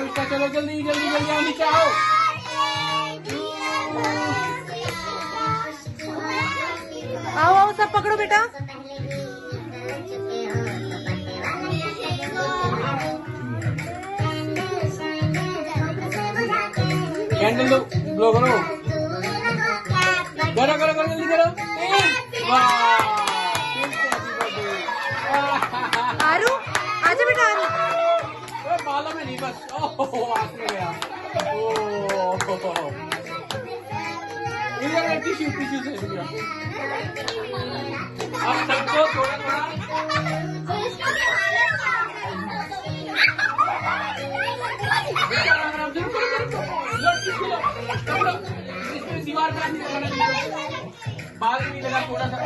अनुष्का चलो जल्दी जल्दी जल्दी आओ नीचे आओ। आओ आओ सब पकड़ो बेटा। कैंडल दो ब्लो करो करो करो करो जल्दी करो। आरू आजा बेटा आरू। बालों में नहीं बस ओह आंख में गया। ओह इधर टिश्यू टिश्यू से दिया। अब सबको थोड़ा थोड़ा दीवार पर बाल भी लगा थोड़ा सा।